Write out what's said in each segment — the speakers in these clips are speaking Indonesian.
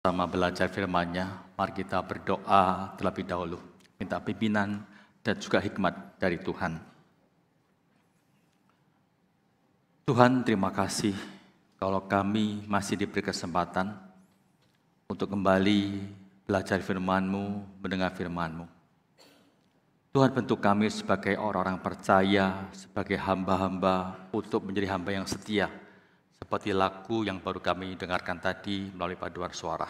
Sama belajar firman-Nya, mari kita berdoa terlebih dahulu. Minta pimpinan dan juga hikmat dari Tuhan. Tuhan, terima kasih kalau kami masih diberi kesempatan untuk kembali belajar firman-Mu, mendengar firman-Mu. Tuhan, bentuk kami sebagai orang-orang percaya, sebagai hamba-hamba untuk menjadi hamba yang setia, seperti lagu yang baru kami dengarkan tadi melalui paduan suara.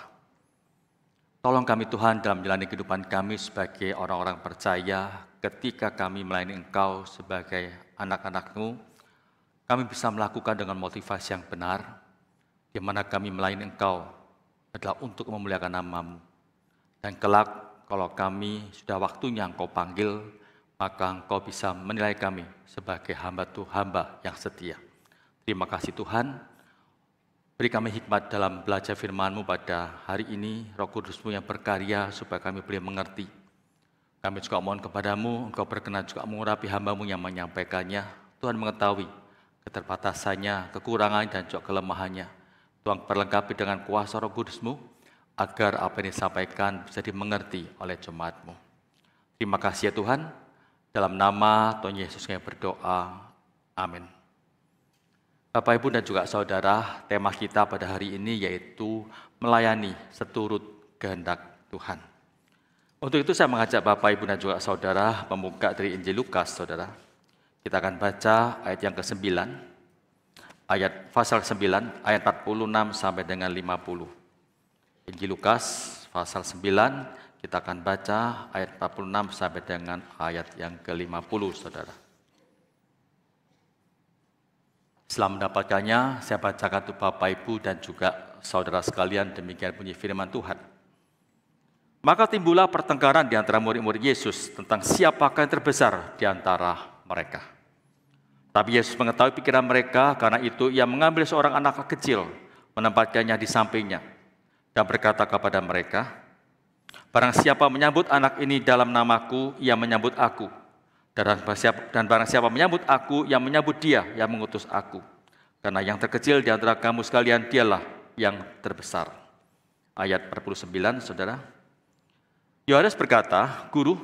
Tolong kami Tuhan dalam menjalani kehidupan kami sebagai orang-orang percaya, ketika kami melayani Engkau sebagai anak-anak-Mu, kami bisa melakukan dengan motivasi yang benar, di mana kami melayani Engkau adalah untuk memuliakan nama-Mu. Dan kelak, kalau kami sudah waktunya Engkau panggil, maka Engkau bisa menilai kami sebagai hamba yang setia. Terima kasih Tuhan. Beri kami hikmat dalam belajar firman-Mu pada hari ini, Roh Kudus-Mu yang berkarya supaya kami boleh mengerti. Kami juga mohon kepadamu, Engkau berkenan juga mengurapi hamba-Mu yang menyampaikannya. Tuhan mengetahui keterbatasannya, kekurangan dan juga kelemahannya. Tuhan perlengkapi dengan kuasa Roh Kudus-Mu, agar apa yang disampaikan bisa dimengerti oleh jemaat-Mu. Terima kasih ya Tuhan, dalam nama Tuhan Yesus kami berdoa, amin. Bapak, Ibu, dan juga saudara, tema kita pada hari ini yaitu melayani seturut kehendak Tuhan. Untuk itu saya mengajak Bapak, Ibu, dan juga saudara membuka dari Injil Lukas, saudara. Kita akan baca ayat yang ke-9, pasal 9, ayat 46 sampai dengan 50. Injil Lukas, pasal 9, kita akan baca ayat 46 sampai dengan ayat yang ke-50, saudara. Setelah mendapatkannya, saya bacakan untuk Bapak, Ibu, dan juga saudara sekalian, demikian bunyi firman Tuhan. Maka timbullah pertengkaran di antara murid-murid Yesus tentang siapakah yang terbesar di antara mereka. Tapi Yesus mengetahui pikiran mereka, karena itu Ia mengambil seorang anak kecil, menempatkannya di sampingnya, dan berkata kepada mereka, barang siapa menyambut anak ini dalam namaku, ia menyambut aku. Dan barang siapa menyambut aku, yang menyambut dia yang mengutus aku. Karena yang terkecil di antara kamu sekalian, dialah yang terbesar. Ayat 49, saudara. Yohanes berkata, Guru,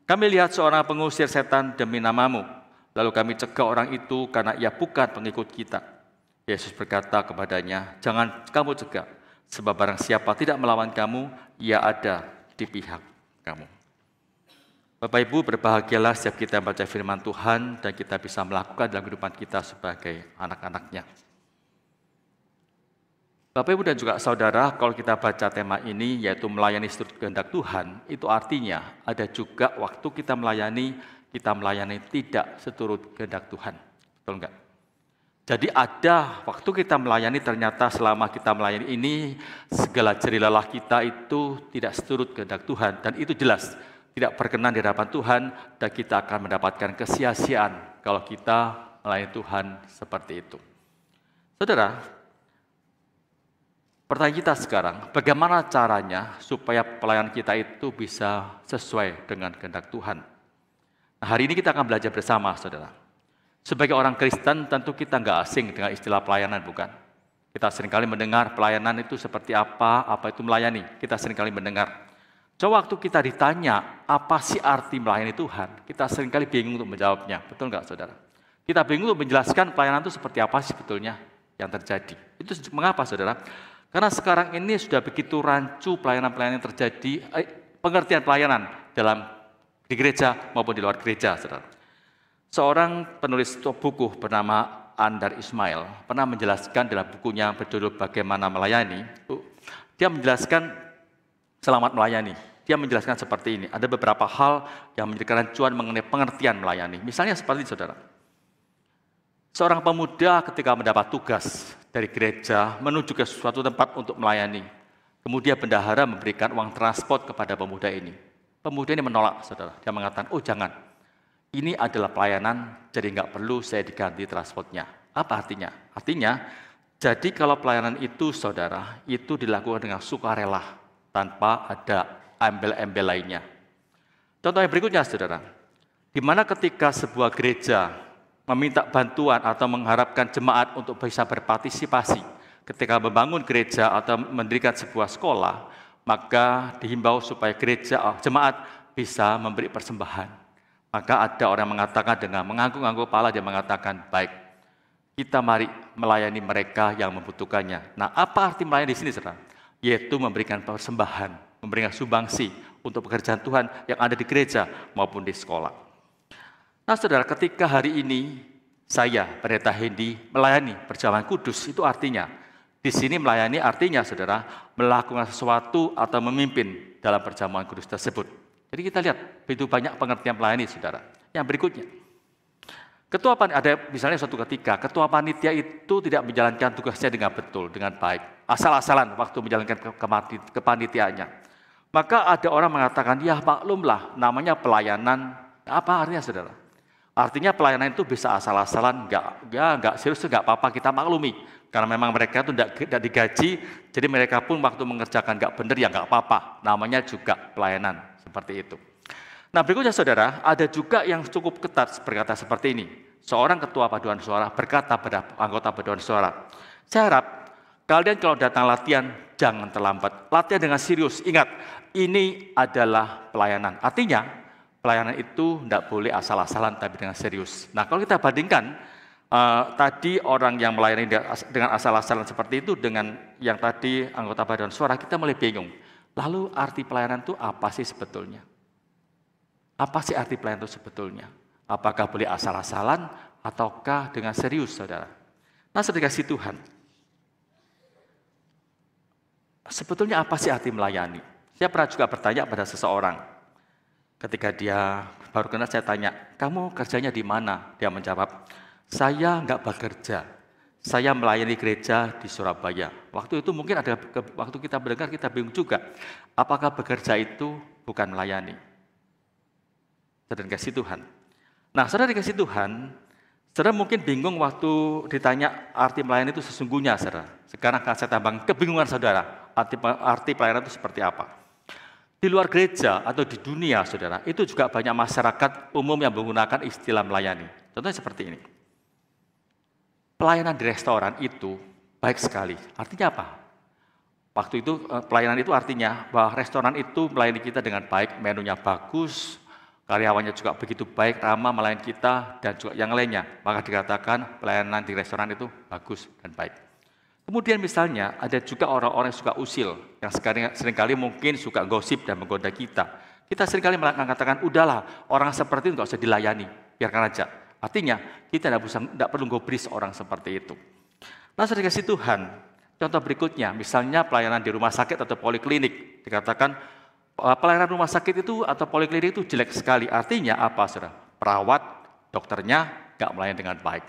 kami lihat seorang pengusir setan demi namamu. Lalu kami cegah orang itu karena ia bukan pengikut kita. Yesus berkata kepadanya, jangan kamu cegah, sebab barang siapa tidak melawan kamu, ia ada di pihak kamu. Bapak Ibu, berbahagialah setiap kita membaca firman Tuhan dan kita bisa melakukan dalam kehidupan kita sebagai anak-anaknya. Bapak Ibu dan juga saudara, kalau kita baca tema ini yaitu melayani seturut kehendak Tuhan, itu artinya ada juga waktu kita melayani tidak seturut kehendak Tuhan. Betul enggak? Jadi ada waktu kita melayani, ternyata selama kita melayani ini segala jerih lelah kita itu tidak seturut kehendak Tuhan, dan itu jelas tidak berkenan di hadapan Tuhan, dan kita akan mendapatkan kesia-siaan kalau kita melayani Tuhan seperti itu. Saudara, pertanyaan kita sekarang, bagaimana caranya supaya pelayanan kita itu bisa sesuai dengan kehendak Tuhan? Nah, hari ini kita akan belajar bersama, saudara. Sebagai orang Kristen, tentu kita nggak asing dengan istilah pelayanan, bukan? Kita seringkali mendengar pelayanan itu seperti apa itu melayani. Kita seringkali mendengar. Coba waktu kita ditanya, apa sih arti melayani Tuhan? Kita seringkali bingung untuk menjawabnya, betul nggak saudara? Kita bingung untuk menjelaskan pelayanan itu seperti apa sih sebetulnya yang terjadi. Itu mengapa saudara? Karena sekarang ini sudah begitu rancu pelayanan-pelayanan yang terjadi, pengertian pelayanan di gereja maupun di luar gereja, saudara. Seorang penulis buku bernama Andar Ismail pernah menjelaskan dalam bukunya berjudul Bagaimana Melayani. Dia menjelaskan selamat melayani. Dia menjelaskan seperti ini. Ada beberapa hal yang menjadi kerancuan mengenai pengertian melayani. Misalnya seperti ini, saudara. Seorang pemuda ketika mendapat tugas dari gereja menuju ke suatu tempat untuk melayani. Kemudian bendahara memberikan uang transport kepada pemuda ini. Pemuda ini menolak, saudara. Dia mengatakan, oh jangan. Ini adalah pelayanan, jadi nggak perlu saya diganti transportnya. Apa artinya? Artinya, jadi kalau pelayanan itu, saudara, itu dilakukan dengan sukarela, tanpa ada embel-embel lainnya. Contoh yang berikutnya, saudara, di mana ketika sebuah gereja meminta bantuan atau mengharapkan jemaat untuk bisa berpartisipasi ketika membangun gereja atau mendirikan sebuah sekolah, maka dihimbau supaya jemaat bisa memberi persembahan. Maka ada orang yang mengatakan dengan mengangguk-angguk kepala, dia mengatakan, baik, kita mari melayani mereka yang membutuhkannya. Nah, apa arti melayani di sini, saudara? Yaitu memberikan persembahan, memberikan sumbangsi untuk pekerjaan Tuhan yang ada di gereja maupun di sekolah. Nah, saudara, ketika hari ini saya, Pendeta Hendy, melayani perjamuan kudus, itu artinya, di sini melayani artinya, saudara, melakukan sesuatu atau memimpin dalam perjamuan kudus tersebut. Jadi kita lihat, begitu banyak pengertian melayani, saudara. Yang berikutnya, ada misalnya suatu ketika, ketua panitia itu tidak menjalankan tugasnya dengan betul, dengan baik. Asal-asalan waktu menjalankan kepanitiaannya. Maka ada orang mengatakan, ya maklumlah, namanya pelayanan. Apa artinya, saudara? Artinya pelayanan itu bisa asal-asalan, enggak serius, enggak apa-apa, kita maklumi. Karena memang mereka itu tidak digaji, jadi mereka pun waktu mengerjakan enggak benar, ya enggak apa-apa. Namanya juga pelayanan, seperti itu. Nah, berikutnya, saudara, ada juga yang cukup ketat berkata seperti ini. Seorang ketua paduan suara berkata pada anggota paduan suara, saya harap kalian kalau datang latihan, jangan terlambat. Latihan dengan serius, ingat, ini adalah pelayanan. Artinya, pelayanan itu tidak boleh asal-asalan, tapi dengan serius. Nah, kalau kita bandingkan, tadi orang yang melayani dengan asal-asalan seperti itu, dengan yang tadi anggota paduan suara, kita mulai bingung. Lalu arti pelayanan itu apa sih sebetulnya? Apa sih arti pelayanan itu sebetulnya? Apakah boleh asal-asalan ataukah dengan serius, saudara? Nah, saudara kasih Tuhan, sebetulnya apa sih arti melayani? Saya pernah juga bertanya pada seseorang. Ketika dia baru kenal, saya tanya, kamu kerjanya di mana? Dia menjawab, saya enggak bekerja. Saya melayani gereja di Surabaya. Waktu itu mungkin waktu kita mendengar, kita bingung juga. Apakah bekerja itu bukan melayani? Saudara dikasih Tuhan. Nah, saudara dikasih Tuhan, saudara mungkin bingung waktu ditanya arti melayani itu sesungguhnya, saudara. Sekarang akan saya tambah kebingungan, saudara. Arti pelayanan itu seperti apa? Di luar gereja atau di dunia, saudara, itu juga banyak masyarakat umum yang menggunakan istilah melayani. Contohnya seperti ini. Pelayanan di restoran itu baik sekali. Artinya apa? Waktu itu pelayanan itu artinya bahwa restoran itu melayani kita dengan baik, menunya bagus, karyawannya juga begitu baik, ramah melayani kita, dan juga yang lainnya. Maka dikatakan pelayanan di restoran itu bagus dan baik. Kemudian misalnya ada juga orang-orang yang suka usil, yang seringkali mungkin suka gosip dan menggoda kita. Kita seringkali mengatakan, udahlah, orang seperti itu nggak usah dilayani, biarkan aja. Artinya, kita tidak perlu gubris orang seperti itu. Nah, saudara kasih Tuhan, contoh berikutnya, misalnya pelayanan di rumah sakit atau poliklinik, dikatakan pelayanan rumah sakit itu atau poliklinik itu jelek sekali. Artinya apa, saudara? Perawat, dokternya nggak melayani dengan baik.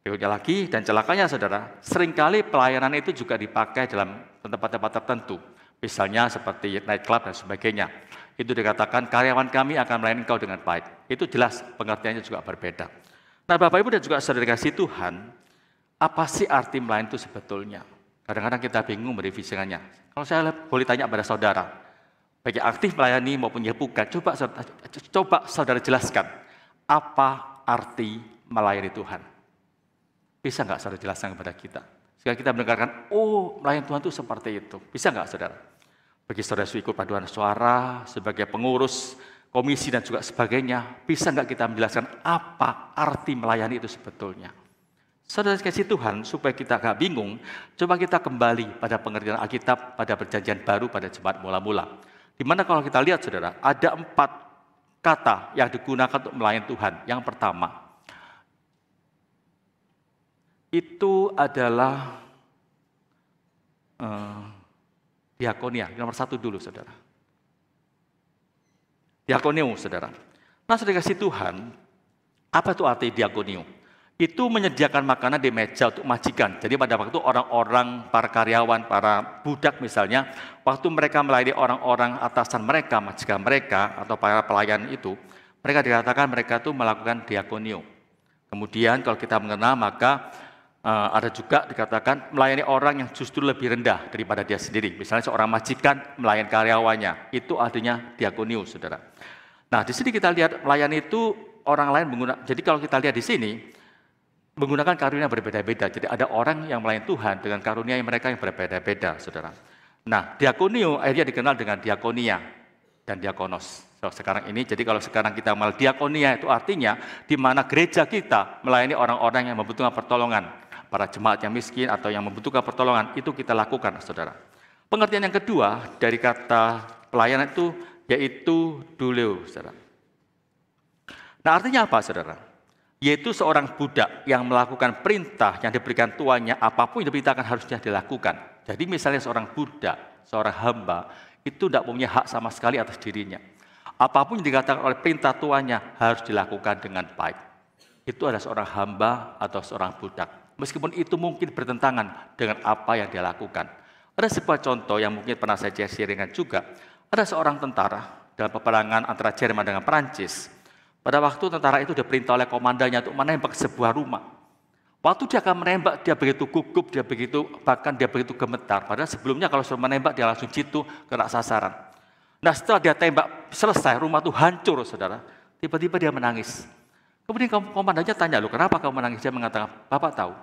Berikutnya lagi, dan celakanya, saudara, seringkali pelayanan itu juga dipakai dalam tempat-tempat tertentu. Misalnya seperti nightclub dan sebagainya. Itu dikatakan karyawan kami akan melayani engkau dengan baik. Itu jelas pengertiannya juga berbeda. Nah, Bapak Ibu dan juga saudara kasih Tuhan, apa sih arti melayani itu sebetulnya? Kadang-kadang kita bingung merevisikannya. Kalau saya boleh tanya pada saudara, baik aktif melayani maupun ya bukan, coba saudara jelaskan, apa arti melayani Tuhan? Bisa nggak saudara jelaskan kepada kita? Sehingga kita mendengarkan, oh melayani Tuhan itu seperti itu. Bisa nggak, saudara? Bagi saudara ikut paduan suara, sebagai pengurus, komisi dan juga sebagainya, bisa nggak kita menjelaskan apa arti melayani itu sebetulnya? Saudara kasih Tuhan, supaya kita nggak bingung, coba kita kembali pada pengertian Alkitab pada perjanjian baru pada jemaat mula-mula. Di mana kalau kita lihat, saudara, ada 4 kata yang digunakan untuk melayani Tuhan. Yang pertama, itu adalah diakonia, nomor 1 dulu, saudara. Diakonio, saudara. Nah, saudara kasih Tuhan, apa itu arti diakonio? Itu menyediakan makanan di meja untuk majikan. Jadi pada waktu orang-orang, para karyawan, para budak misalnya, waktu mereka melayani orang-orang atasan mereka, majikan mereka, atau para pelayan itu, mereka dikatakan mereka itu melakukan diakonio. Kemudian kalau kita mengenal, maka ada juga dikatakan melayani orang yang justru lebih rendah daripada dia sendiri. Misalnya seorang majikan melayani karyawannya, itu artinya diakonio, saudara. Nah, di sini kita lihat melayani itu orang lain menggunakan. Jadi kalau kita lihat di sini, menggunakan karunia yang berbeda-beda. Jadi ada orang yang melayani Tuhan dengan karunia yang mereka yang berbeda-beda, saudara. Nah, diakonio akhirnya dikenal dengan diakonia dan diakonos. Sekarang ini, jadi kalau sekarang kita mengenal diakonia itu artinya di mana gereja kita melayani orang-orang yang membutuhkan pertolongan. Para jemaat yang miskin atau yang membutuhkan pertolongan, itu kita lakukan, saudara. Pengertian yang kedua dari kata pelayanan itu, yaitu duleo, saudara. Nah, artinya apa, saudara? Yaitu seorang budak yang melakukan perintah yang diberikan tuannya, apapun yang diperintahkan harusnya dilakukan. Jadi misalnya seorang budak, seorang hamba, itu tidak punya hak sama sekali atas dirinya. Apapun yang dikatakan oleh perintah tuannya harus dilakukan dengan baik. Itu adalah seorang hamba atau seorang budak. Meskipun itu mungkin bertentangan dengan apa yang dia lakukan. Ada sebuah contoh yang mungkin pernah saya sharingkan juga. Ada seorang tentara dalam peperangan antara Jerman dengan Perancis. Pada waktu tentara itu diperintah oleh komandannya untuk menembak sebuah rumah. Waktu dia akan menembak, dia begitu gugup, bahkan dia begitu gemetar. Padahal sebelumnya kalau sudah menembak, dia langsung jitu, kena sasaran. Nah, setelah dia tembak selesai, rumah itu hancur, saudara. Tiba-tiba dia menangis. Kemudian komandannya tanya, "Loh, kenapa kamu menangis?" Dia mengatakan, "Bapak tahu,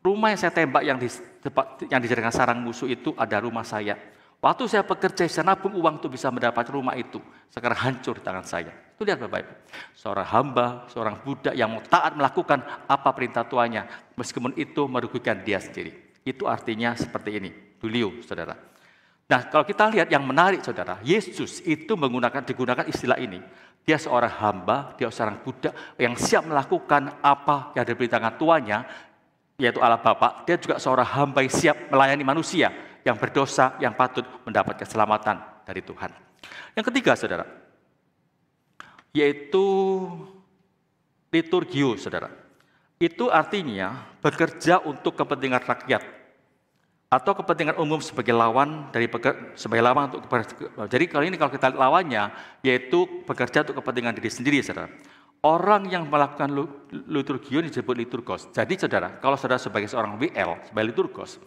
rumah yang saya tembak yang dijadikan sarang musuh itu ada rumah saya. Waktu saya bekerja, saya nabung uang untuk bisa mendapat rumah itu. Sekarang hancur di tangan saya." Itu lihat Bapak-Ibu. Seorang hamba, seorang budak yang mau taat melakukan apa perintah tuannya, meskipun itu merugikan dia sendiri. Itu artinya seperti ini, duleo, saudara. Nah, kalau kita lihat yang menarik, saudara, Yesus itu digunakan istilah ini. Dia seorang hamba, dia seorang budak yang siap melakukan apa yang diperintahkan tuannya, yaitu Allah Bapa. Dia juga seorang hamba yang siap melayani manusia yang berdosa, yang patut mendapat keselamatan dari Tuhan. Yang ketiga, saudara, yaitu liturgio, saudara. Itu artinya bekerja untuk kepentingan rakyat atau kepentingan umum sebagai lawan untuk. Jadi kali ini kalau kita lihat lawannya, yaitu bekerja untuk kepentingan diri sendiri, saudara. Orang yang melakukan liturgio disebut liturgos. Jadi saudara, kalau saudara sebagai seorang WL, sebagai liturgos,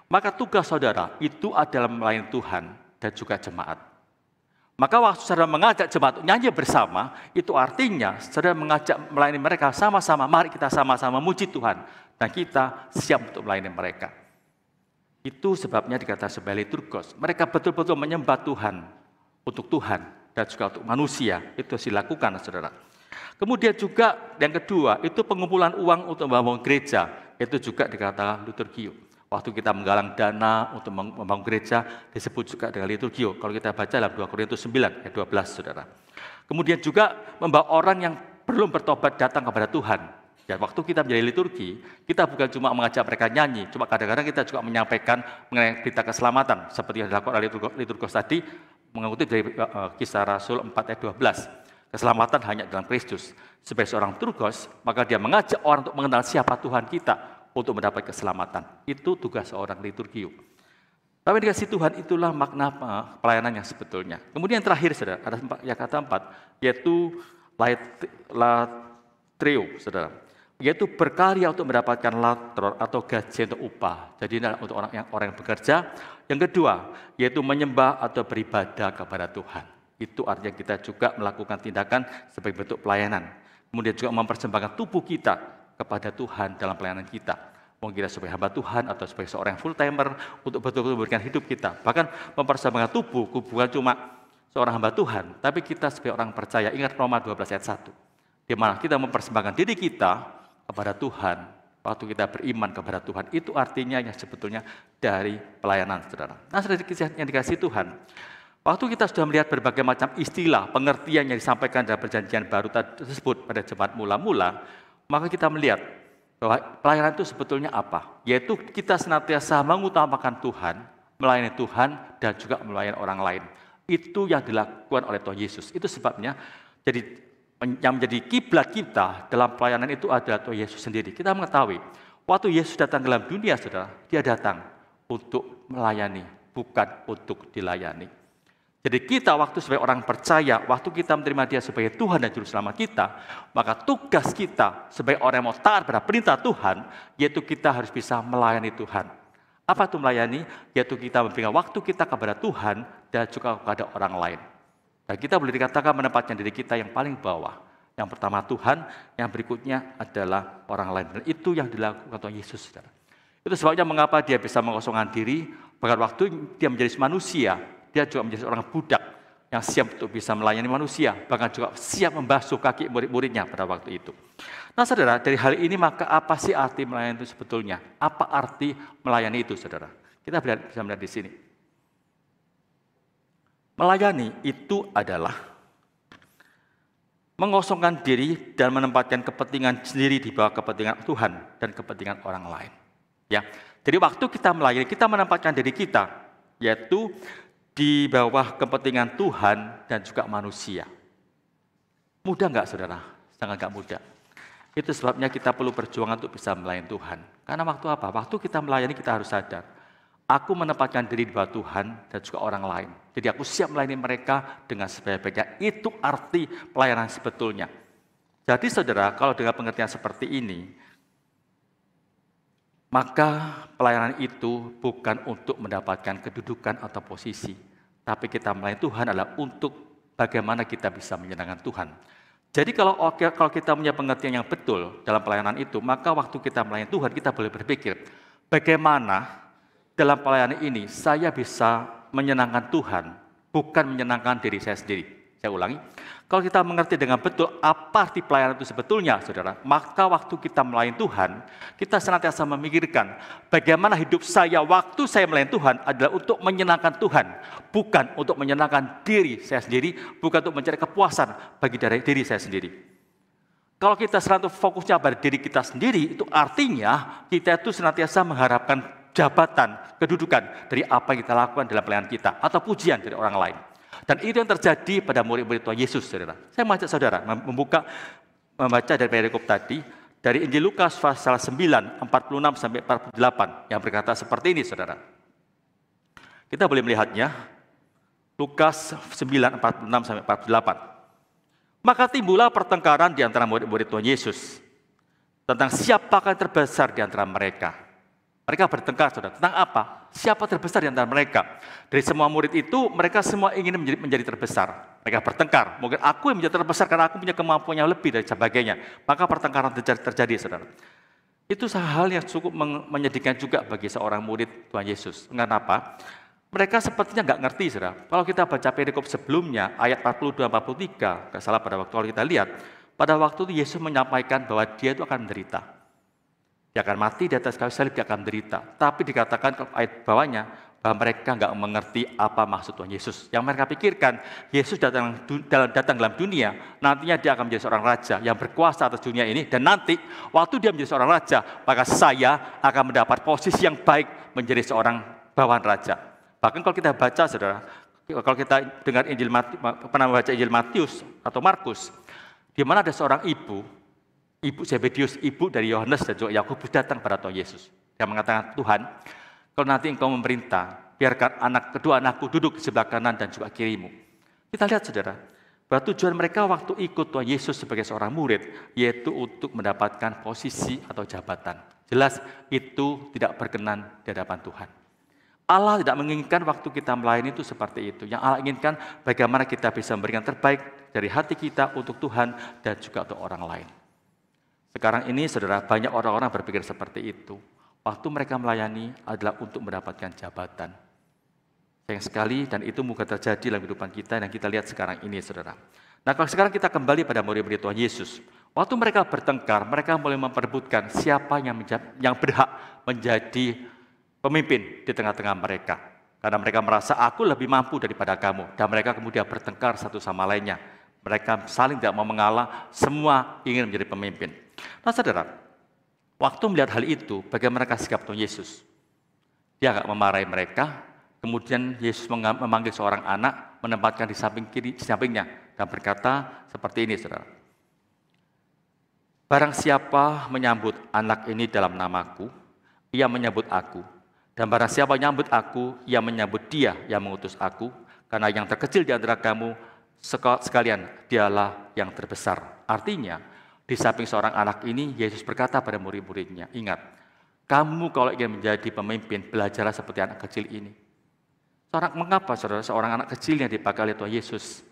maka tugas saudara itu adalah melayani Tuhan dan juga jemaat. Maka waktu saudara mengajak jemaat nyanyi bersama, itu artinya saudara mengajak melayani mereka sama-sama, mari kita sama-sama memuji Tuhan. Dan kita siap untuk melayani mereka. Itu sebabnya dikatakan sebagai liturgos. Mereka betul-betul menyembah Tuhan, untuk Tuhan dan juga untuk manusia. Itu dilakukan, saudara. Kemudian juga yang kedua, itu pengumpulan uang untuk membangun gereja. Itu juga dikatakan liturgio. Waktu kita menggalang dana untuk membangun gereja, disebut juga dengan liturgio. Kalau kita baca dalam 2 Korintus 9, ayat 12, saudara. Kemudian juga membawa orang yang belum bertobat datang kepada Tuhan. Ya, waktu kita menjadi liturgi, kita bukan cuma mengajak mereka nyanyi, cuma kadang-kadang kita juga menyampaikan mengenai berita keselamatan, seperti yang dilakukan oleh liturgos tadi, mengutip dari Kisah Rasul 4 ayat 12. Keselamatan hanya dalam Kristus. Sebagai seorang liturgos, maka dia mengajak orang untuk mengenal siapa Tuhan kita untuk mendapat keselamatan. Itu tugas seorang liturgio. Tapi dikasih Tuhan itulah makna pelayanan yang sebetulnya. Kemudian yang terakhir, saudara, ada kata 4, yaitu latreo, saudara. Yaitu berkarya untuk mendapatkan latror atau gaji untuk upah. Jadi ini untuk orang yang bekerja. Yang kedua, yaitu menyembah atau beribadah kepada Tuhan. Itu artinya kita juga melakukan tindakan sebagai bentuk pelayanan. Kemudian juga mempersembahkan tubuh kita kepada Tuhan dalam pelayanan kita. Mungkin kita sebagai hamba Tuhan atau sebagai seorang full-timer untuk betul-betul memberikan hidup kita. Bahkan mempersembahkan tubuh bukan cuma seorang hamba Tuhan, tapi kita sebagai orang percaya. Ingat Roma 12 ayat 1. Di mana kita mempersembahkan diri kita kepada Tuhan, waktu kita beriman kepada Tuhan, itu artinya yang sebetulnya dari pelayanan, saudara. Nah, saudara yang dikasih Tuhan, waktu kita sudah melihat berbagai macam istilah, pengertian yang disampaikan dalam perjanjian baru tersebut pada jemaat mula-mula, maka kita melihat bahwa pelayanan itu sebetulnya apa? Yaitu kita senantiasa mengutamakan Tuhan, melayani Tuhan, dan juga melayani orang lain. Itu yang dilakukan oleh Tuhan Yesus. Itu sebabnya yang menjadi kiblat kita dalam pelayanan itu adalah Tuhan Yesus sendiri. Kita mengetahui, waktu Yesus datang ke dalam dunia, saudara, dia datang untuk melayani, bukan untuk dilayani. Jadi kita waktu sebagai orang percaya, waktu kita menerima dia sebagai Tuhan dan Juru Selamat kita, maka tugas kita sebagai orang yang mau taat pada perintah Tuhan, yaitu kita harus bisa melayani Tuhan. Apa itu melayani? Yaitu kita memberikan waktu kita kepada Tuhan dan juga kepada orang lain. Dan kita boleh dikatakan menempatkan diri kita yang paling bawah. Yang pertama Tuhan, yang berikutnya adalah orang lain. Dan itu yang dilakukan Tuhan Yesus, saudara. Itu sebabnya mengapa dia bisa mengosongkan diri, bahkan waktu dia menjadi manusia, dia juga menjadi seorang budak yang siap untuk bisa melayani manusia, bahkan juga siap membasuh kaki murid-muridnya pada waktu itu. Nah saudara, dari hal ini maka apa sih arti melayani itu sebetulnya? Apa arti melayani itu, saudara? Kita bisa melihat di sini. Melayani itu adalah mengosongkan diri dan menempatkan kepentingan sendiri di bawah kepentingan Tuhan dan kepentingan orang lain. Ya, jadi waktu kita melayani, kita menempatkan diri kita, yaitu di bawah kepentingan Tuhan dan juga manusia. Mudah nggak, saudara? Sangat nggak mudah. Itu sebabnya kita perlu perjuangan untuk bisa melayani Tuhan. Karena waktu apa? Waktu kita melayani kita harus sadar, aku menempatkan diri di bawah Tuhan dan juga orang lain. Jadi aku siap melayani mereka dengan sebaik-baiknya. Itu arti pelayanan sebetulnya. Jadi saudara, kalau dengan pengertian seperti ini, maka pelayanan itu bukan untuk mendapatkan kedudukan atau posisi. Tapi kita melayani Tuhan adalah untuk bagaimana kita bisa menyenangkan Tuhan. Jadi kalau kita punya pengertian yang betul dalam pelayanan itu, maka waktu kita melayani Tuhan, kita boleh berpikir, bagaimana dalam pelayanan ini saya bisa menyenangkan Tuhan, bukan menyenangkan diri saya sendiri. Saya ulangi, kalau kita mengerti dengan betul apa arti pelayanan itu sebetulnya, saudara, maka waktu kita melayani Tuhan, kita senantiasa memikirkan bagaimana hidup saya waktu saya melayani Tuhan adalah untuk menyenangkan Tuhan, bukan untuk menyenangkan diri saya sendiri, bukan untuk mencari kepuasan bagi diri saya sendiri. Kalau kita senantiasa fokusnya pada diri kita sendiri, itu artinya kita itu senantiasa mengharapkan jabatan, kedudukan dari apa yang kita lakukan dalam pelayanan kita, atau pujian dari orang lain. Dan itu yang terjadi pada murid-murid Tuhan Yesus, saudara. Saya mengajak saudara membaca dari perikop tadi, dari Injil Lukas pasal 9, 46 sampai 48, yang berkata seperti ini, saudara. Kita boleh melihatnya, Lukas 9, 46 sampai 48. Maka timbullah pertengkaran di antara murid-murid Tuhan Yesus, tentang siapakah yang terbesar di antara mereka. Mereka bertengkar, saudara. Tentang apa? Siapa terbesar di antara mereka? Dari semua murid itu, mereka semua ingin menjadi terbesar. Mereka bertengkar. Mungkin aku yang menjadi terbesar karena aku punya kemampuan yang lebih dari sebagainya. Maka pertengkaran terjadi, saudara. Itu hal yang cukup menyedihkan juga bagi seorang murid Tuhan Yesus. Kenapa? Mereka sepertinya nggak ngerti, saudara. Kalau kita baca perikop sebelumnya, ayat 42-43, nggak salah pada waktu kalau kita lihat, pada waktu itu Yesus menyampaikan bahwa dia itu akan menderita. Dia akan mati di atas kayu salib, dia akan menderita. Tapi dikatakan ayat bawahnya bahwa mereka nggak mengerti apa maksud Tuhan Yesus. Yang mereka pikirkan, Yesus datang dalam dunia, nantinya dia akan menjadi seorang raja yang berkuasa atas dunia ini. Dan nanti, waktu dia menjadi seorang raja, maka saya akan mendapat posisi yang baik menjadi seorang bawahan raja. Bahkan kalau kita baca, saudara, kalau kita dengar pernah membaca Injil Matius atau Markus, di mana ada seorang ibu Zebedius, ibu dari Yohanes dan juga Yakobus datang pada Tuhan Yesus. Dia mengatakan, Tuhan, kalau nanti engkau memerintah, biarkan kedua anakku duduk di sebelah kanan dan juga kirimu. Kita lihat, saudara, bahwa tujuan mereka waktu ikut Tuhan Yesus sebagai seorang murid, yaitu untuk mendapatkan posisi atau jabatan. Jelas itu tidak berkenan di hadapan Tuhan. Allah tidak menginginkan waktu kita melayani itu seperti itu. Yang Allah inginkan bagaimana kita bisa memberikan terbaik dari hati kita untuk Tuhan dan juga untuk orang lain. Sekarang ini, saudara, banyak orang-orang berpikir seperti itu. Waktu mereka melayani adalah untuk mendapatkan jabatan. Sayang sekali, dan itu mungkin terjadi dalam kehidupan kita, dan kita lihat sekarang ini, saudara. Nah, kalau sekarang kita kembali pada murid-murid Tuhan Yesus. Waktu mereka bertengkar, mereka mulai memperebutkan siapa yang berhak menjadi pemimpin di tengah-tengah mereka. Karena mereka merasa, aku lebih mampu daripada kamu. Dan mereka kemudian bertengkar satu sama lainnya. Mereka saling tidak mau mengalah, semua ingin menjadi pemimpin. Nah, saudara, waktu melihat hal itu, bagaimana sikap Tuhan Yesus? Dia nggak memarahi mereka, kemudian Yesus memanggil seorang anak, menempatkan di sampingnya, dan berkata seperti ini, saudara. Barang siapa menyambut anak ini dalam namaku, ia menyambut aku. Dan barang siapa menyambut aku, ia menyambut dia yang mengutus aku, karena yang terkecil di antara kamu, sekalian dialah yang terbesar. Artinya, di samping seorang anak ini, Yesus berkata pada murid-muridnya, ingat, kamu kalau ingin menjadi pemimpin, belajarlah seperti anak kecil ini. Mengapa, saudara, seorang anak kecil yang dipakai oleh Tuhan Yesus?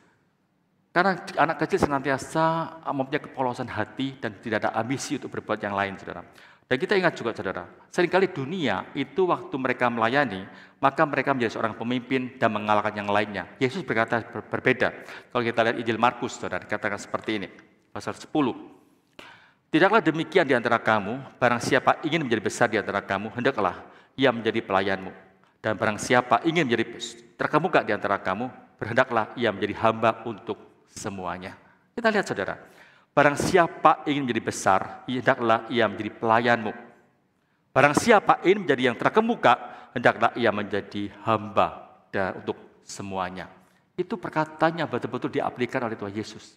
Karena anak kecil senantiasa mempunyai kepolosan hati dan tidak ada ambisi untuk berbuat yang lain, saudara. Dan kita ingat juga, saudara, seringkali dunia itu waktu mereka melayani, maka mereka menjadi seorang pemimpin dan mengalahkan yang lainnya. Yesus berkata berbeda. Kalau kita lihat Injil Markus, saudara, dikatakan seperti ini, pasal 10. Tidaklah demikian di antara kamu, barang siapa ingin menjadi besar di antara kamu, hendaklah ia menjadi pelayanmu. Dan barang siapa ingin menjadi terkemuka di antara kamu, berhendaklah ia menjadi hamba untuk semuanya. Kita lihat, saudara, barang siapa ingin menjadi besar, hendaklah ia menjadi pelayanmu. Barang siapa ingin menjadi yang terkemuka, hendaklah ia menjadi hamba untuk semuanya. Itu perkataannya betul-betul diaplikasikan oleh Tuhan Yesus.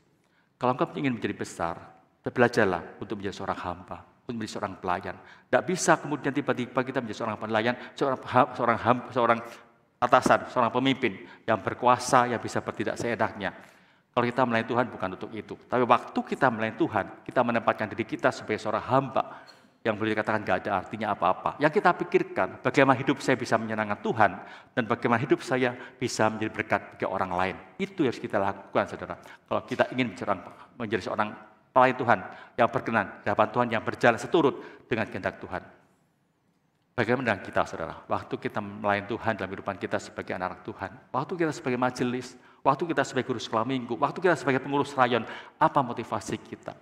Kalau engkau ingin menjadi besar, belajarlah untuk menjadi seorang hamba, untuk menjadi seorang pelayan. Tidak bisa kemudian tiba-tiba kita menjadi seorang pelayan, seorang atasan, seorang pemimpin yang berkuasa, yang bisa bertindak seenaknya. Kalau kita melayani Tuhan bukan untuk itu. Tapi waktu kita melayani Tuhan, kita menempatkan diri kita sebagai seorang hamba yang boleh dikatakan gak ada artinya apa-apa. Yang kita pikirkan, bagaimana hidup saya bisa menyenangkan Tuhan dan bagaimana hidup saya bisa menjadi berkat bagi orang lain. Itu yang harus kita lakukan, saudara. Kalau kita ingin menjadi seorang pelayan Tuhan yang berkenan, di hadapan Tuhan yang berjalan seturut dengan kehendak Tuhan. Bagaimana dengan kita, saudara? Waktu kita melayani Tuhan dalam kehidupan kita sebagai anak Tuhan, waktu kita sebagai majelis, waktu kita sebagai guru sekolah minggu, waktu kita sebagai pengurus rayon, apa motivasi kita?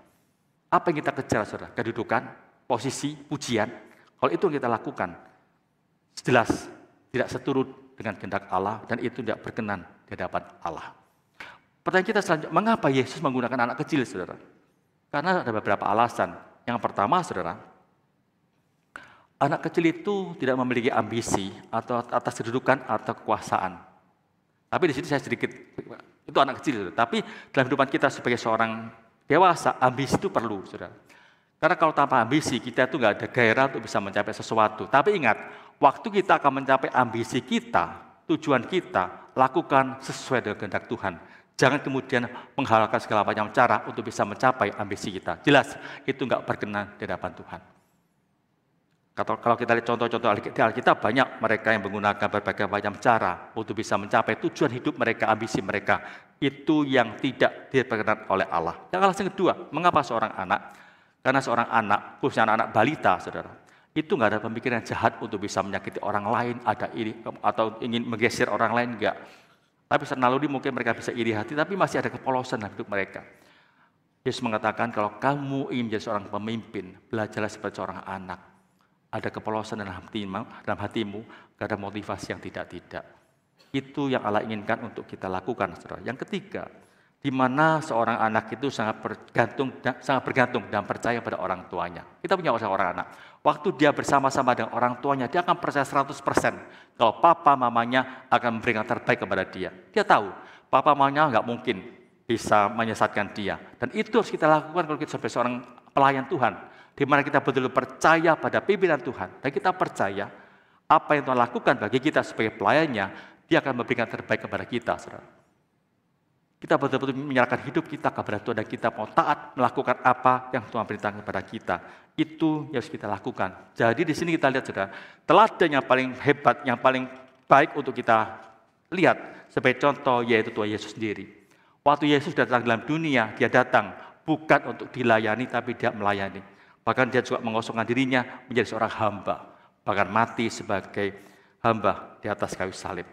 Apa yang kita kejar, saudara? Kedudukan, posisi, pujian. Kalau itu yang kita lakukan, jelas tidak seturut dengan kehendak Allah dan itu tidak berkenan di hadapan Allah. Pertanyaan kita selanjutnya, mengapa Yesus menggunakan anak kecil, saudara? Karena ada beberapa alasan. Yang pertama, saudara, anak kecil itu tidak memiliki ambisi atau atas kedudukan atau kekuasaan. Tapi di sini saya sedikit, itu anak kecil. Tapi dalam kehidupan kita sebagai seorang dewasa, ambisi itu perlu, saudara. Karena kalau tanpa ambisi, kita itu nggak ada gairah untuk bisa mencapai sesuatu. Tapi ingat, waktu kita akan mencapai ambisi kita, tujuan kita, lakukan sesuai dengan kehendak Tuhan. Jangan kemudian menghalalkan segala macam cara untuk bisa mencapai ambisi kita. Jelas, itu nggak berkenan di hadapan Tuhan. Kalau kita lihat contoh-contoh Alkitab, banyak mereka yang menggunakan berbagai macam cara untuk bisa mencapai tujuan hidup mereka, ambisi mereka. Itu yang tidak diperkenan oleh Allah. Yang alasan kedua, mengapa seorang anak? Karena seorang anak, khususnya anak-anak balita, saudara, itu nggak ada pemikiran jahat untuk bisa menyakiti orang lain, ada iri atau ingin menggeser orang lain, enggak. Tapi secara naluri mungkin mereka bisa iri hati, tapi masih ada kepolosan dalam hidup mereka. Yesus mengatakan kalau kamu ingin menjadi seorang pemimpin, belajarlah sebagai seorang anak. Ada kepolosan dalam hatimu, gak ada motivasi yang tidak-tidak. Itu yang Allah inginkan untuk kita lakukan, saudara. Yang ketiga, di mana seorang anak itu sangat bergantung dan percaya pada orang tuanya. Kita punya seorang anak, waktu dia bersama-sama dengan orang tuanya, dia akan percaya 100% kalau papa mamanya akan memberikan terbaik kepada dia. Dia tahu, papa mamanya nggak mungkin bisa menyesatkan dia. Dan itu harus kita lakukan kalau kita sebagai seorang pelayan Tuhan. Di mana kita betul-betul percaya pada pimpinan Tuhan. Dan kita percaya apa yang Tuhan lakukan bagi kita sebagai pelayannya, dia akan memberikan terbaik kepada kita, saudara. Kita betul-betul menyerahkan hidup kita kepada Tuhan dan kita mau taat melakukan apa yang Tuhan perintahkan kepada kita. Itu yang harus kita lakukan. Jadi di sini kita lihat, saudara, teladan yang paling hebat, yang paling baik untuk kita lihat sebagai contoh yaitu Tuhan Yesus sendiri. Waktu Yesus datang dalam dunia, dia datang bukan untuk dilayani tapi dia melayani. Bahkan dia juga mengosongkan dirinya menjadi seorang hamba. Bahkan mati sebagai hamba di atas kayu salib.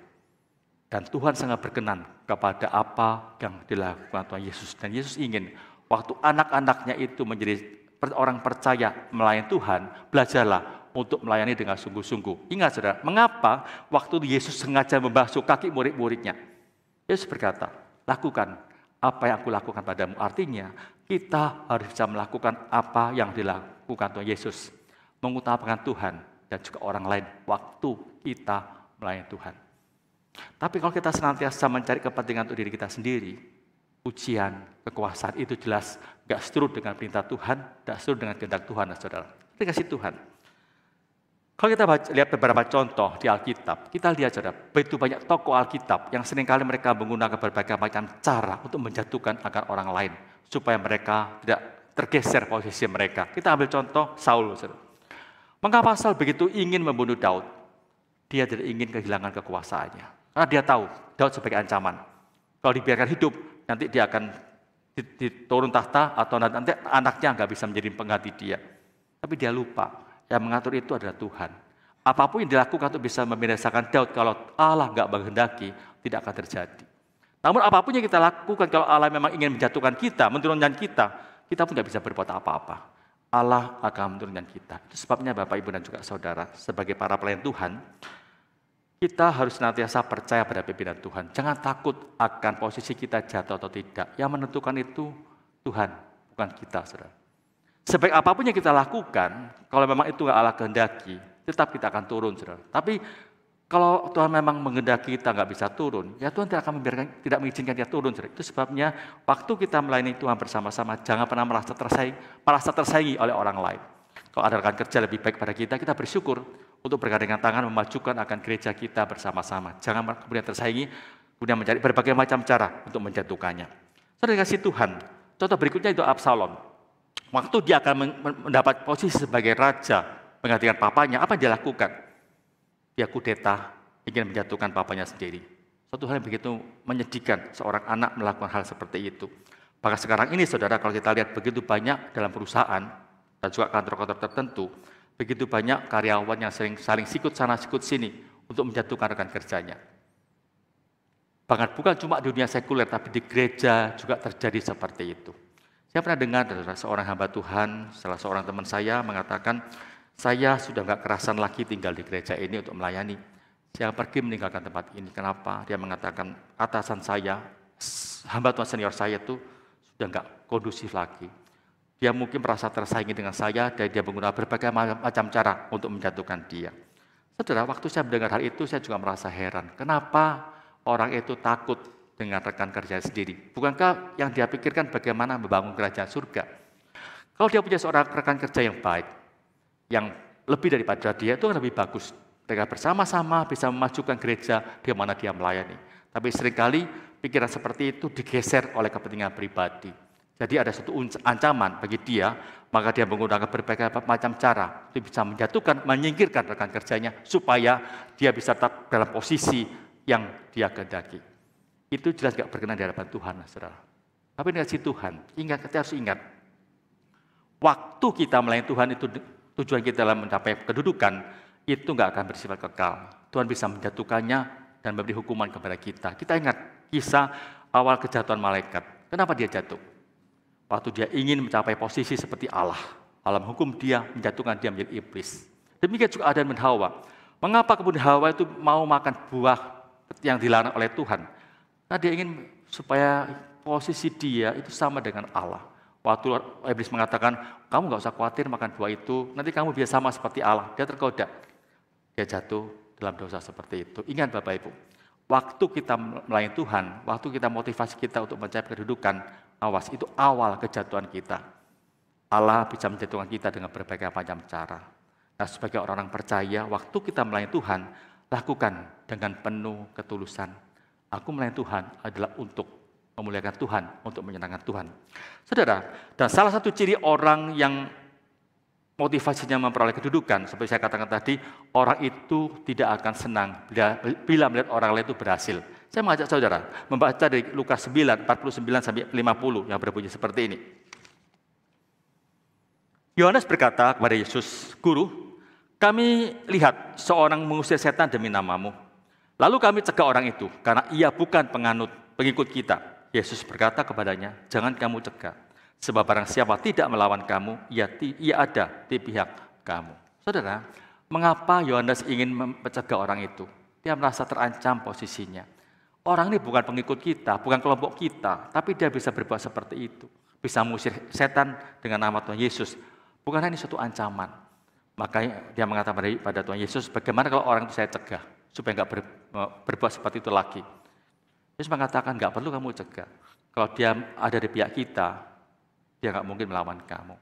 Dan Tuhan sangat berkenan kepada apa yang dilakukan Tuhan Yesus. Dan Yesus ingin waktu anak-anaknya itu menjadi orang percaya melayani Tuhan, belajarlah untuk melayani dengan sungguh-sungguh. Ingat, saudara, mengapa waktu Yesus sengaja membasuh kaki murid-muridnya? Yesus berkata, lakukan apa yang aku lakukan padamu. Artinya, kita harus bisa melakukan apa yang dilakukan Tuhan Yesus. Mengutamakan Tuhan dan juga orang lain waktu kita melayani Tuhan. Tapi kalau kita senantiasa mencari kepentingan untuk diri kita sendiri, ujian, kekuasaan itu jelas gak seturut dengan perintah Tuhan, gak seturut dengan kehendak Tuhan, saudara. Kita kasih Tuhan. Kalau kita lihat beberapa contoh di Alkitab, kita lihat, saudara, begitu banyak tokoh Alkitab yang seringkali mereka menggunakan berbagai macam cara untuk menjatuhkan akan orang lain, supaya mereka tidak tergeser posisi mereka. Kita ambil contoh Saul, saudara. Mengapa Saul begitu ingin membunuh Daud? Dia tidak ingin kehilangan kekuasaannya. Karena dia tahu Daud sebagai ancaman. Kalau dibiarkan hidup, nanti dia akan diturun tahta atau nanti anaknya nggak bisa menjadi pengganti dia. Tapi dia lupa, yang mengatur itu adalah Tuhan. Apapun yang dilakukan untuk bisa membinasakan Daud, kalau Allah nggak menghendaki, tidak akan terjadi. Namun apapun yang kita lakukan, kalau Allah memang ingin menjatuhkan kita, menurunkan kita pun nggak bisa berbuat apa-apa. Allah akan menurunkan kita. Itu sebabnya Bapak, Ibu, dan juga Saudara, sebagai para pelayan Tuhan, kita harus senantiasa percaya pada pimpinan Tuhan. Jangan takut akan posisi kita jatuh atau tidak. Yang menentukan itu Tuhan, bukan kita, Saudara. Sebaik apapun yang kita lakukan, kalau memang itu nggak Allah kehendaki, tetap kita akan turun, Saudara. Tapi kalau Tuhan memang menghendaki kita nggak bisa turun, ya Tuhan tidak akan tidak mengizinkan dia turun, Saudara. Itu sebabnya waktu kita melayani Tuhan bersama-sama, jangan pernah merasa tersaingi oleh orang lain. Kalau ada rekan kerja lebih baik pada kita bersyukur untuk bergandengan tangan memajukan akan gereja kita bersama-sama. Jangan kemudian tersaingi, kemudian mencari berbagai macam cara untuk menjatuhkannya. Saudara kasih Tuhan, contoh berikutnya itu Absalom. Waktu dia akan mendapat posisi sebagai raja, menggantikan papanya, apa yang dia lakukan? Dia kudeta, ingin menjatuhkan papanya sendiri. Suatu hal yang begitu menyedihkan, seorang anak melakukan hal seperti itu. Bahkan sekarang ini, Saudara, kalau kita lihat begitu banyak dalam perusahaan, dan juga kantor-kantor tertentu, begitu banyak karyawan yang saling sikut sana, sikut sini, untuk menjatuhkan rekan kerjanya. Bahkan bukan cuma di dunia sekuler, tapi di gereja juga terjadi seperti itu. Saya pernah dengar dari seorang hamba Tuhan, salah seorang teman saya mengatakan, saya sudah nggak kerasan lagi tinggal di gereja ini untuk melayani. Saya pergi meninggalkan tempat ini. Kenapa? Dia mengatakan, atasan saya, hamba Tuhan senior saya itu sudah nggak kondusif lagi. Dia mungkin merasa tersaingi dengan saya, dan dia menggunakan berbagai macam cara untuk menjatuhkan dia. Saudara, waktu saya mendengar hal itu, saya juga merasa heran. Kenapa orang itu takut dengan rekan kerja sendiri? Bukankah yang dia pikirkan bagaimana membangun kerajaan surga? Kalau dia punya seorang rekan kerja yang baik, yang lebih daripada dia, itu lebih bagus. Mereka bersama-sama bisa memajukan gereja di mana dia melayani. Tapi seringkali pikiran seperti itu digeser oleh kepentingan pribadi. Jadi ada suatu ancaman bagi dia, maka dia menggunakan berbagai macam cara untuk bisa menjatuhkan, menyingkirkan rekan kerjanya, supaya dia bisa tetap dalam posisi yang dia kehendaki. Itu jelas gak berkenan di hadapan Tuhan, Saudara. Tapi dengan si Tuhan, kita harus ingat, waktu kita melayani Tuhan itu tujuan kita dalam mencapai kedudukan, itu gak akan bersifat kekal. Tuhan bisa menjatuhkannya dan memberi hukuman kepada kita. Kita ingat kisah awal kejatuhan malaikat. Kenapa dia jatuh? Waktu dia ingin mencapai posisi seperti Allah. Allah menghukum dia, menjatuhkan dia menjadi iblis. Demikian juga Adam dan Hawa. Mengapa kemudian Hawa itu mau makan buah yang dilarang oleh Tuhan? Nah, dia ingin supaya posisi dia itu sama dengan Allah. Waktu iblis mengatakan, kamu nggak usah khawatir makan buah itu, nanti kamu bisa sama seperti Allah. Dia tergoda. Dia jatuh dalam dosa seperti itu. Ingat Bapak Ibu, waktu kita melayani Tuhan, waktu kita motivasi kita untuk mencapai kedudukan, awas, itu awal kejatuhan kita. Allah bisa menjatuhkan kita dengan berbagai macam cara. Nah, sebagai orang-orang percaya, waktu kita melayani Tuhan, lakukan dengan penuh ketulusan. Aku melayani Tuhan adalah untuk memuliakan Tuhan, untuk menyenangkan Tuhan. Saudara, dan salah satu ciri orang yang motivasinya memperoleh kedudukan, seperti saya katakan tadi, orang itu tidak akan senang bila melihat orang lain itu berhasil. Saya mengajak saudara membaca dari Lukas 9, 49-50 yang berbunyi seperti ini. Yohanes berkata kepada Yesus, Guru, kami lihat seorang mengusir setan demi namamu. Lalu kami cegah orang itu, karena ia bukan pengikut kita. Yesus berkata kepadanya, jangan kamu cegah, sebab barang siapa tidak melawan kamu, ia ada di pihak kamu. Saudara, mengapa Yohanes ingin mencegah orang itu? Dia merasa terancam posisinya. Orang ini bukan pengikut kita, bukan kelompok kita, tapi dia bisa berbuat seperti itu. Bisa mengusir setan dengan nama Tuhan Yesus. Bukan ini suatu ancaman. Makanya dia mengatakan pada Tuhan Yesus, bagaimana kalau orang itu saya cegah? Supaya nggak berbuat seperti itu lagi. Yesus mengatakan, nggak perlu kamu cegah. Kalau dia ada di pihak kita, dia nggak mungkin melawan kamu.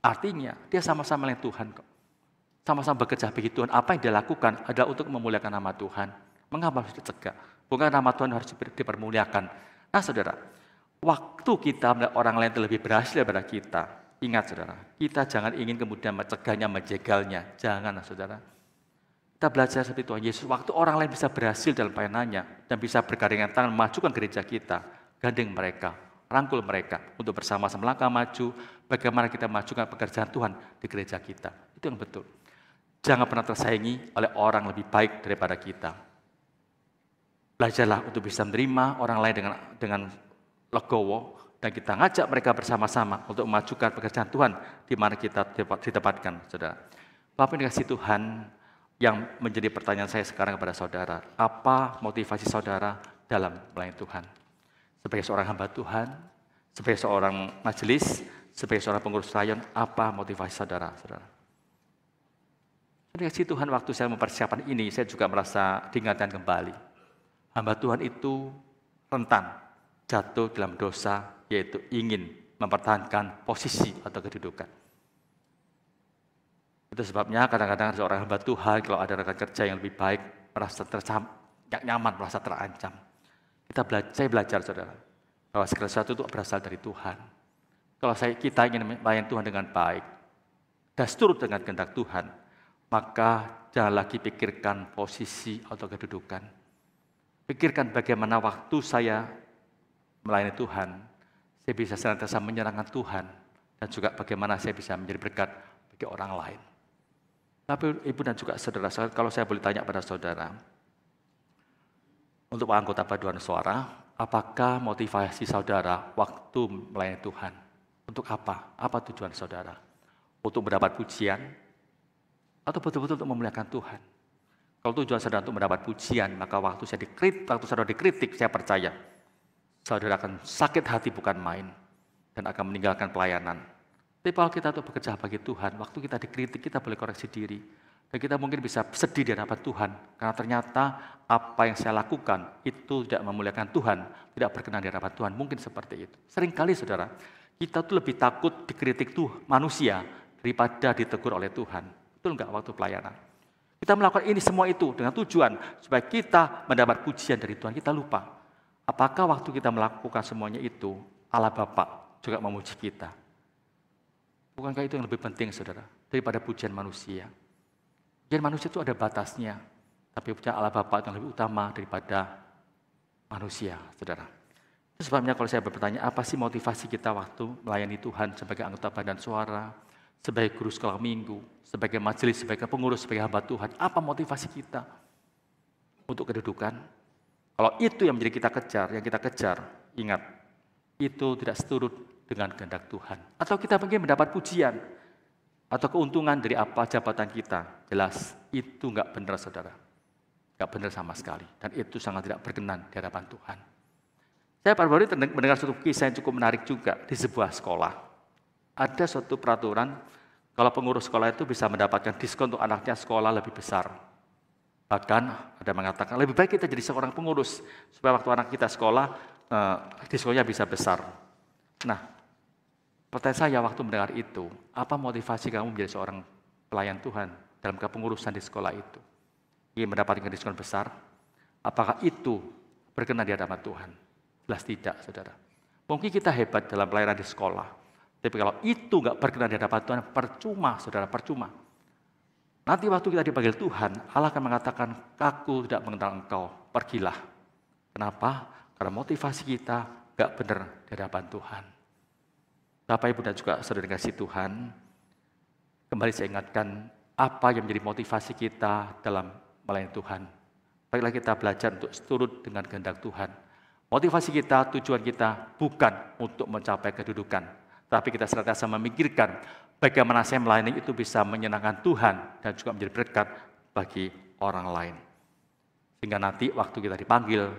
Artinya, dia sama-sama dengan Tuhan kok. Sama-sama bekerja bagi Tuhan. Apa yang dia lakukan adalah untuk memuliakan nama Tuhan. Mengapa harus dicegah? Bukan nama Tuhan harus dipermuliakan. Nah, saudara, waktu kita melihat orang lain itu lebih berhasil daripada kita, ingat saudara, kita jangan ingin kemudian mencegahnya, menjegalnya. Jangan, saudara. Kita belajar seperti Tuhan Yesus, waktu orang lain bisa berhasil dalam pelayanannya dan bisa bergandengan tangan memajukan gereja kita, gandeng mereka, rangkul mereka untuk bersama-sama melangkah maju, bagaimana kita majukan pekerjaan Tuhan di gereja kita. Itu yang betul. Jangan pernah tersaingi oleh orang lebih baik daripada kita. Belajarlah untuk bisa menerima orang lain dengan legowo, dan kita ngajak mereka bersama-sama untuk memajukan pekerjaan Tuhan di mana kita ditempatkan, saudara. Bapak yang dikasihi Tuhan, yang menjadi pertanyaan saya sekarang kepada saudara, apa motivasi saudara dalam melayani Tuhan? Sebagai seorang hamba Tuhan, sebagai seorang majelis, sebagai seorang pengurus rayon, apa motivasi saudara? Dikasihi Tuhan, waktu saya mempersiapkan ini, saya juga merasa diingatkan kembali. Hamba Tuhan itu rentan jatuh dalam dosa, yaitu ingin mempertahankan posisi atau kedudukan. Itu sebabnya kadang-kadang seorang hamba Tuhan, kalau ada rekan kerja yang lebih baik, merasa nyaman, merasa terancam. Saya belajar, saudara, bahwa segala sesuatu itu berasal dari Tuhan. Kalau kita ingin melayani Tuhan dengan baik, dan seturut dengan kehendak Tuhan, maka jangan lagi pikirkan posisi atau kedudukan. Pikirkan bagaimana waktu saya melayani Tuhan, saya bisa senantiasa menyenangkan Tuhan, dan juga bagaimana saya bisa menjadi berkat bagi orang lain. Tapi ibu dan juga saudara, kalau saya boleh tanya pada saudara, untuk anggota paduan suara, apakah motivasi saudara waktu melayani Tuhan? Untuk apa? Apa tujuan saudara? Untuk mendapat pujian? Atau betul-betul untuk memuliakan Tuhan? Kalau tujuan saudara untuk mendapat pujian, maka waktu saudara dikritik, saya percaya, saudara akan sakit hati bukan main, dan akan meninggalkan pelayanan. Tapi kalau kita untuk bekerja bagi Tuhan, waktu kita dikritik, kita boleh koreksi diri. Dan kita mungkin bisa sedih di hadapan Tuhan, karena ternyata apa yang saya lakukan itu tidak memuliakan Tuhan, tidak berkenan di hadapan Tuhan, mungkin seperti itu. Seringkali saudara, kita tuh lebih takut dikritik tuh manusia daripada ditegur oleh Tuhan. Betul enggak waktu pelayanan? Kita melakukan ini semua itu dengan tujuan supaya kita mendapat pujian dari Tuhan, kita lupa. Apakah waktu kita melakukan semuanya itu, Allah Bapa juga memuji kita? Bukankah itu yang lebih penting, saudara, daripada pujian manusia? Pujian manusia itu ada batasnya, tapi pujian Allah Bapa yang lebih utama daripada manusia, saudara. Itu sebabnya kalau saya bertanya, apa sih motivasi kita waktu melayani Tuhan sebagai anggota badan suara, sebagai guru sekolah minggu, sebagai majelis, sebagai pengurus, sebagai hamba Tuhan, apa motivasi kita untuk kedudukan? Kalau itu yang menjadi kita kejar, ingat, itu tidak seturut dengan kehendak Tuhan. Atau kita mungkin mendapat pujian, atau keuntungan dari apa jabatan kita. Jelas, itu enggak benar, saudara. Enggak benar sama sekali. Dan itu sangat tidak berkenan di hadapan Tuhan. Saya baru-baru mendengar suatu kisah yang cukup menarik juga di sebuah sekolah. Ada suatu peraturan, kalau pengurus sekolah itu bisa mendapatkan diskon untuk anaknya sekolah lebih besar. Bahkan ada mengatakan, lebih baik kita jadi seorang pengurus, supaya waktu anak kita sekolah, diskonnya bisa besar. Nah, pertanyaan saya waktu mendengar itu, apa motivasi kamu menjadi seorang pelayan Tuhan dalam kepengurusan di sekolah itu? Ingin mendapatkan diskon besar? Apakah itu berkenan di hadapan Tuhan? Jelas tidak, saudara. Mungkin kita hebat dalam pelayanan di sekolah, tapi kalau itu enggak berkenan di hadapan Tuhan, percuma, saudara, percuma. Nanti waktu kita dipanggil Tuhan, Allah akan mengatakan, aku tidak mengenal engkau, pergilah. Kenapa? Karena motivasi kita enggak benar di hadapan Tuhan. Bapak, Ibu, dan juga saudara kasih Tuhan, kembali saya ingatkan, apa yang menjadi motivasi kita dalam melayani Tuhan. Baiklah kita belajar untuk seturut dengan kehendak Tuhan. Motivasi kita, tujuan kita bukan untuk mencapai kedudukan, tapi kita senantiasa memikirkan bagaimana saya melayani itu bisa menyenangkan Tuhan dan juga menjadi berkat bagi orang lain. Sehingga nanti waktu kita dipanggil,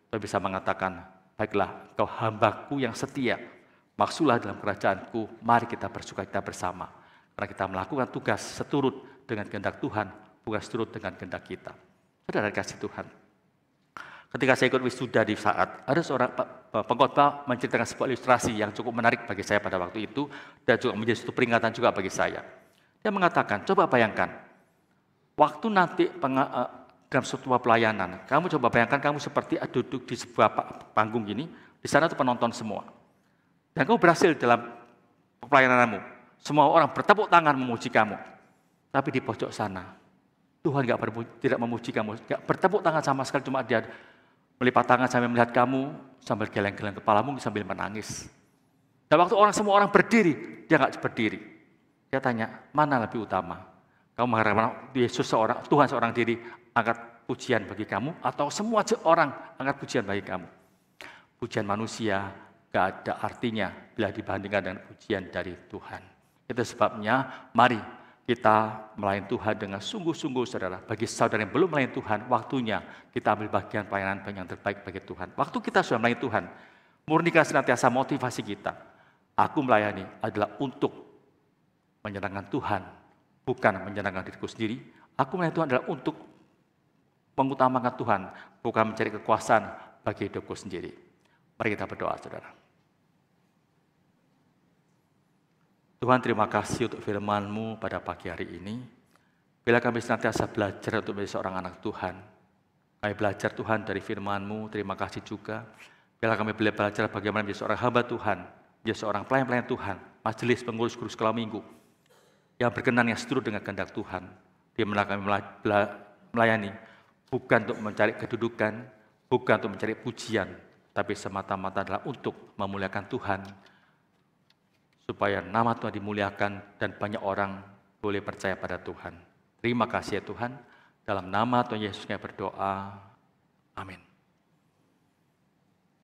kita bisa mengatakan, baiklah engkau hambaku yang setia, maksudlah dalam kerajaanku, mari kita bersukacita bersama. Karena kita melakukan tugas seturut dengan kehendak Tuhan, bukan seturut dengan kehendak kita. Saudara kasih Tuhan. Ketika saya ikut wisuda di saat, ada seorang pengkhotbah menceritakan sebuah ilustrasi yang cukup menarik bagi saya pada waktu itu, dan juga menjadi suatu peringatan juga bagi saya. Dia mengatakan, coba bayangkan, waktu nanti dalam sebuah pelayanan, kamu coba bayangkan kamu seperti duduk di sebuah panggung gini, di sana itu penonton semua. Dan kamu berhasil dalam pelayananmu, semua orang bertepuk tangan memuji kamu. Tapi di pojok sana, Tuhan tidak memuji kamu, tidak bertepuk tangan sama sekali, cuma dia melipat tangan sampai melihat kamu, sambil geleng-geleng kepalamu sambil menangis. Dan waktu semua orang berdiri, dia nggak berdiri. Dia tanya, mana lebih utama? Kamu mengharapkan Yesus Tuhan seorang diri angkat pujian bagi kamu, atau semua orang angkat pujian bagi kamu? Pujian manusia gak ada artinya bila dibandingkan dengan pujian dari Tuhan. Itu sebabnya mari kita melayani Tuhan dengan sungguh-sungguh, saudara. Bagi saudara yang belum melayani Tuhan, waktunya kita ambil bagian pelayanan yang terbaik bagi Tuhan. Waktu kita sudah melayani Tuhan, murnikan senantiasa motivasi kita. Aku melayani adalah untuk menyenangkan Tuhan, bukan menyenangkan diriku sendiri. Aku melayani Tuhan adalah untuk mengutamakan Tuhan, bukan mencari kekuasaan bagi hidupku sendiri. Mari kita berdoa, saudara. Tuhan, terima kasih untuk firman-Mu pada pagi hari ini. Bila kami senantiasa belajar untuk menjadi seorang anak Tuhan, kami belajar Tuhan dari firman-Mu, terima kasih juga. Bila kami belajar bagaimana menjadi seorang hamba Tuhan, menjadi seorang pelayan-pelayan Tuhan, majelis pengurus guru sekolah minggu, yang berkenan, yang seturut dengan kehendak Tuhan, di mana kami melayani, bukan untuk mencari kedudukan, bukan untuk mencari pujian, tapi semata-mata adalah untuk memuliakan Tuhan, supaya nama Tuhan dimuliakan dan banyak orang boleh percaya pada Tuhan. Terima kasih ya Tuhan, dalam nama Tuhan Yesus kami berdoa, amin.